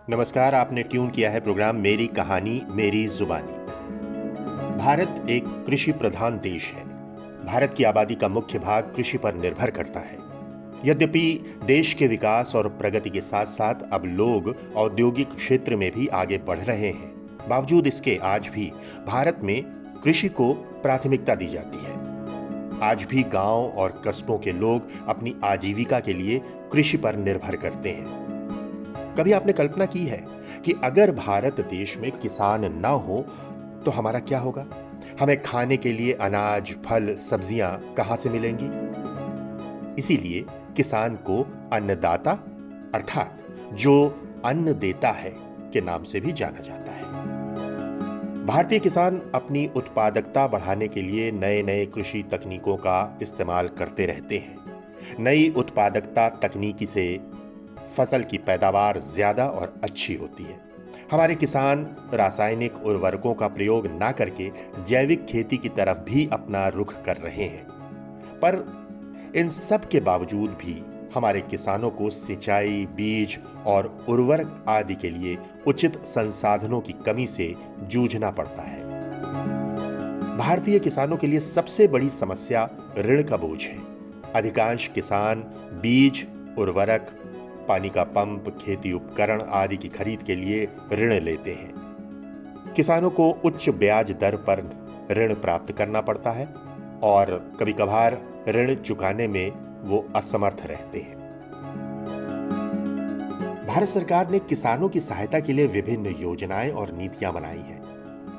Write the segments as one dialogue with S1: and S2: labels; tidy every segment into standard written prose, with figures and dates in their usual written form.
S1: नमस्कार, आपने ट्यून किया है प्रोग्राम मेरी कहानी मेरी जुबानी। भारत एक कृषि प्रधान देश है। भारत की आबादी का मुख्य भाग कृषि पर निर्भर करता है। यद्यपि देश के विकास और प्रगति के साथ साथ अब लोग औद्योगिक क्षेत्र में भी आगे बढ़ रहे हैं, बावजूद इसके आज भी भारत में कृषि को प्राथमिकता दी जाती है। आज भी गांव और कस्बों के लोग अपनी आजीविका के लिए कृषि पर निर्भर करते हैं। कभी आपने कल्पना की है कि अगर भारत देश में किसान ना हो तो हमारा क्या होगा? हमें खाने के लिए अनाज, फल, सब्जियां कहां से मिलेंगी? इसीलिए किसान को अन्नदाता अर्थात जो अन्न देता है के नाम से भी जाना जाता है। भारतीय किसान अपनी उत्पादकता बढ़ाने के लिए नए नए कृषि तकनीकों का इस्तेमाल करते रहते हैं। नई उत्पादकता तकनीकी से फसल की पैदावार ज्यादा और अच्छी होती है। हमारे किसान रासायनिक उर्वरकों का प्रयोग ना करके जैविक खेती की तरफ भी अपना रुख कर रहे हैं। पर इन सब के बावजूद भी हमारे किसानों को सिंचाई, बीज और उर्वरक आदि के लिए उचित संसाधनों की कमी से जूझना पड़ता है। भारतीय किसानों के लिए सबसे बड़ी समस्या ऋण का बोझ है। अधिकांश किसान बीज, उर्वरक, पानी का पंप, खेती उपकरण आदि की खरीद के लिए ऋण लेते हैं। किसानों को उच्च ब्याज दर पर ऋण प्राप्त करना पड़ता है और कभी-कभार ऋण चुकाने में वो असमर्थ रहते हैं। भारत सरकार ने किसानों की सहायता के लिए विभिन्न योजनाएं और नीतियां बनाई हैं।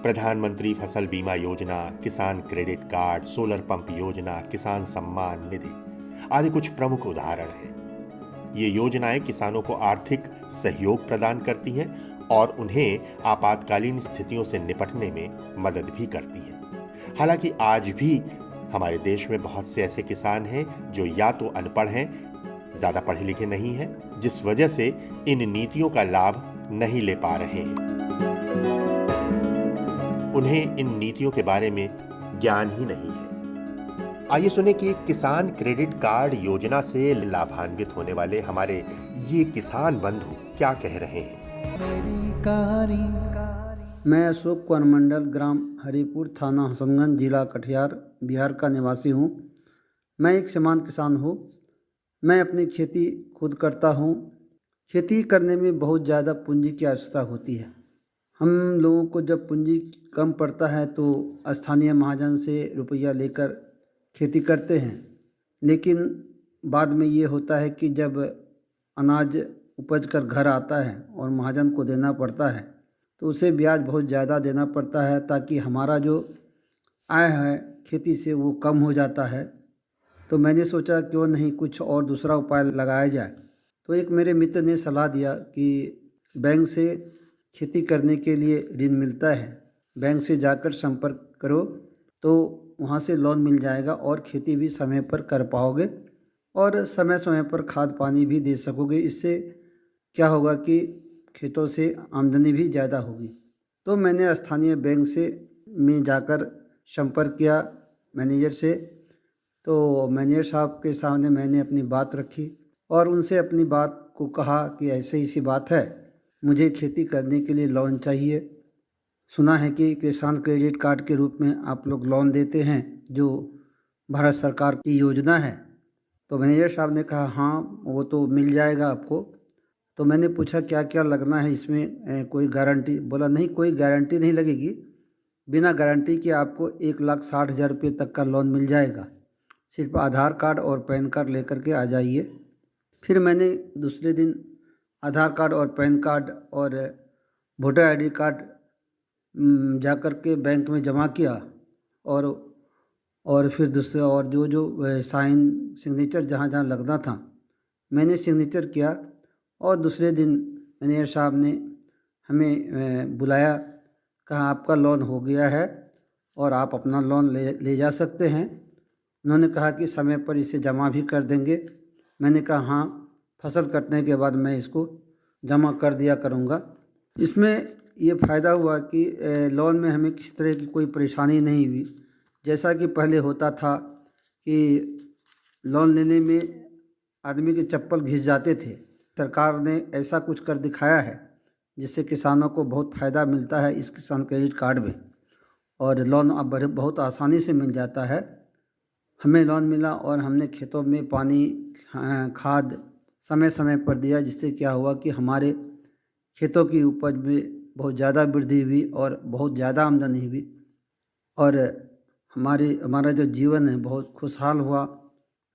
S1: प्रधानमंत्री फसल बीमा योजना, किसान क्रेडिट कार्ड, सोलर पंप योजना, किसान सम्मान निधि आदि कुछ प्रमुख उदाहरण हैं। ये योजनाएं किसानों को आर्थिक सहयोग प्रदान करती हैं और उन्हें आपातकालीन स्थितियों से निपटने में मदद भी करती हैं। हालांकि आज भी हमारे देश में बहुत से ऐसे किसान हैं जो या तो अनपढ़ हैं, ज्यादा पढ़े लिखे नहीं हैं, जिस वजह से इन नीतियों का लाभ नहीं ले पा रहे हैं। उन्हें इन नीतियों के बारे में ज्ञान ही नहीं है। आइए सुने कि किसान क्रेडिट कार्ड योजना से लाभान्वित होने वाले हमारे ये किसान बंधु क्या कह रहे हैं।
S2: मैं अशोक कुमार मंडल, ग्राम हरिपुर, थाना हसनगंज, जिला कटिहार, बिहार का निवासी हूँ। मैं एक सीमांत किसान हूँ। मैं अपनी खेती खुद करता हूँ। खेती करने में बहुत ज़्यादा पूंजी की आवश्यकता होती है। हम लोगों को जब पूंजी कम पड़ता है तो स्थानीय महाजन से रुपया लेकर खेती करते हैं, लेकिन बाद में ये होता है कि जब अनाज उपज कर घर आता है और महाजन को देना पड़ता है तो उसे ब्याज बहुत ज़्यादा देना पड़ता है, ताकि हमारा जो आय है खेती से वो कम हो जाता है। तो मैंने सोचा क्यों नहीं कुछ और दूसरा उपाय लगाया जाए। तो एक मेरे मित्र ने सलाह दिया कि बैंक से खेती करने के लिए ऋण मिलता है, बैंक से जाकर संपर्क करो तो वहाँ से लोन मिल जाएगा और खेती भी समय पर कर पाओगे और समय समय पर खाद पानी भी दे सकोगे। इससे क्या होगा कि खेतों से आमदनी भी ज़्यादा होगी। तो मैंने स्थानीय बैंक से में जाकर संपर्क किया मैनेजर से। तो मैनेजर साहब के सामने मैंने अपनी बात रखी और उनसे अपनी बात को कहा कि ऐसे ही सी बात है, मुझे खेती करने के लिए लोन चाहिए। सुना है कि किसान क्रेडिट कार्ड के रूप में आप लोग लोन देते हैं, जो भारत सरकार की योजना है। तो मैनेजर साहब ने कहा हाँ वो तो मिल जाएगा आपको। तो मैंने पूछा क्या क्या लगना है इसमें, कोई गारंटी? बोला नहीं, कोई गारंटी नहीं लगेगी, बिना गारंटी के आपको 1,60,000 रुपये तक का लोन मिल जाएगा। सिर्फ आधार कार्ड और पैन कार्ड लेकर के आ जाइए। फिर मैंने दूसरे दिन आधार कार्ड और पैन कार्ड और वोटर आईडी कार्ड जाकर के बैंक में जमा किया और फिर दूसरे और जो साइन सिग्नेचर जहाँ जहाँ लगना था मैंने सिग्नेचर किया। और दूसरे दिन मैनेजर साहब ने हमें बुलाया, कहा आपका लोन हो गया है और आप अपना लोन ले जा सकते हैं। उन्होंने कहा कि समय पर इसे जमा भी कर देंगे। मैंने कहा हाँ, फसल कटने के बाद मैं इसको जमा कर दिया करूँगा। इसमें ये फ़ायदा हुआ कि लोन में हमें किसी तरह की कोई परेशानी नहीं हुई। जैसा कि पहले होता था कि लोन लेने में आदमी के चप्पल घिस जाते थे। सरकार ने ऐसा कुछ कर दिखाया है जिससे किसानों को बहुत फ़ायदा मिलता है इस किसान क्रेडिट कार्ड में। और लोन अब बहुत आसानी से मिल जाता है। हमें लोन मिला और हमने खेतों में पानी खाद समय समय पर दिया, जिससे क्या हुआ कि हमारे खेतों की उपज में बहुत ज़्यादा वृद्धि हुई और बहुत ज़्यादा आमदनी हुई। और हमारा जो जीवन है बहुत खुशहाल हुआ।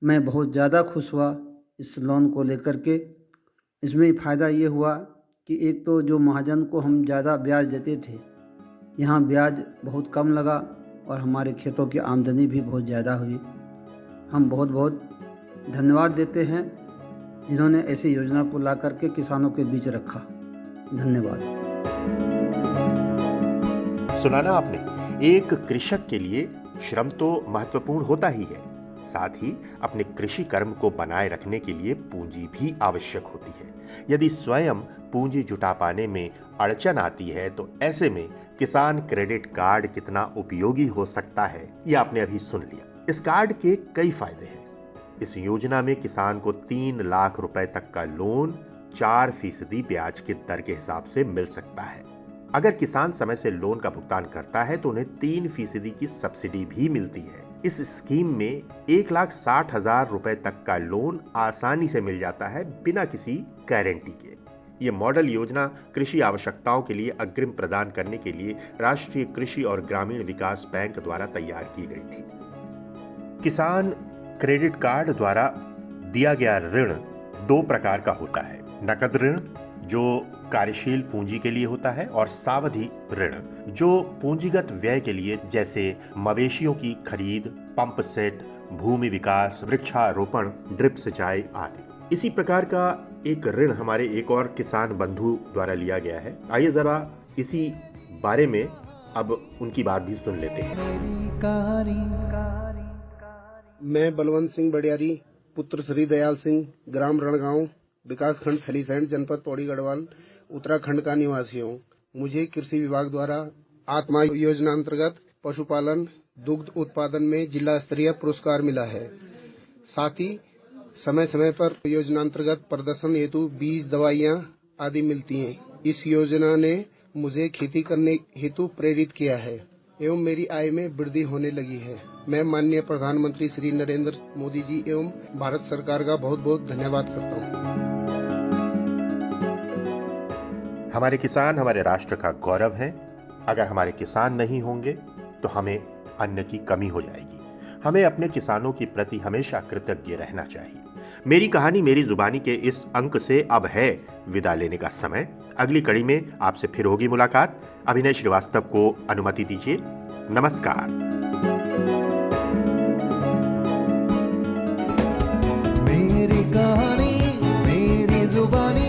S2: मैं बहुत ज़्यादा खुश हुआ इस लोन को लेकर के। इसमें फ़ायदा ये हुआ कि एक तो जो महाजन को हम ज़्यादा ब्याज देते थे, यहाँ ब्याज बहुत कम लगा और हमारे खेतों की आमदनी भी बहुत ज़्यादा हुई। हम बहुत बहुत धन्यवाद देते हैं जिन्होंने ऐसी योजना को ला करके किसानों के बीच रखा। धन्यवाद।
S1: सुना ना आपने, एक कृषक के लिए श्रम तो महत्वपूर्ण होता ही है, साथ ही अपने कृषि कर्म को बनाए रखने के लिए पूंजी भी आवश्यक होती है। यदि स्वयं पूंजी जुटा पाने में अड़चन आती है तो ऐसे में किसान क्रेडिट कार्ड कितना उपयोगी हो सकता है, यह आपने अभी सुन लिया। इस कार्ड के कई फायदे हैं। इस योजना में किसान को 3 लाख रुपए तक का लोन 4% ब्याज की दर के हिसाब से मिल सकता है। अगर किसान समय से लोन का भुगतान करता है तो उन्हें 3% की सब्सिडी भी मिलती है। इस स्कीम में 1,60,000 रुपए तक का लोन आसानी से मिल जाता है बिना किसी गारंटी के। ये मॉडल योजना कृषि आवश्यकताओं के लिए अग्रिम प्रदान करने के लिए राष्ट्रीय कृषि और ग्रामीण विकास बैंक द्वारा तैयार की गई थी। किसान क्रेडिट कार्ड द्वारा दिया गया ऋण 2 प्रकार का होता है। नकद ऋण जो कार्यशील पूंजी के लिए होता है और सावधि ऋण जो पूंजीगत व्यय के लिए, जैसे मवेशियों की खरीद, पंप सेट, भूमि विकास, वृक्षारोपण, ड्रिप सिंचाई आदि। इसी प्रकार का एक ऋण हमारे एक और किसान बंधु द्वारा लिया गया है। आइए जरा इसी बारे में अब उनकी बात भी सुन लेते हैं।
S3: मैं बलवंत सिंह बडियारी, पुत्र श्री दयाल सिंह, ग्राम रणगांव, विकास खंड थलीसैंण, जनपद पौड़ी गढ़वाल, उत्तराखंड का निवासी हूँ। मुझे कृषि विभाग द्वारा आत्मा योजना अंतर्गत पशुपालन दुग्ध उत्पादन में जिला स्तरीय पुरस्कार मिला है। साथ ही समय समय पर योजना अंतर्गत प्रदर्शन हेतु बीज, दवाइयाँ आदि मिलती हैं। इस योजना ने मुझे खेती करने हेतु प्रेरित किया है एवं मेरी आय में वृद्धि होने लगी है। मैं माननीय प्रधानमंत्री श्री नरेंद्र मोदी जी एवं भारत सरकार का बहुत बहुत धन्यवाद करता हूँ।
S1: हमारे किसान हमारे राष्ट्र का गौरव हैं। अगर हमारे किसान नहीं होंगे तो हमें अन्न की कमी हो जाएगी। हमें अपने किसानों के प्रति हमेशा कृतज्ञ रहना चाहिए। मेरी कहानी मेरी जुबानी के इस अंक से अब है विदा लेने का समय। अगली कड़ी में आपसे फिर होगी मुलाकात। अभिनय श्रीवास्तव को अनुमति दीजिए। नमस्कार।
S4: मेरी कहानी मेरी जुबानी।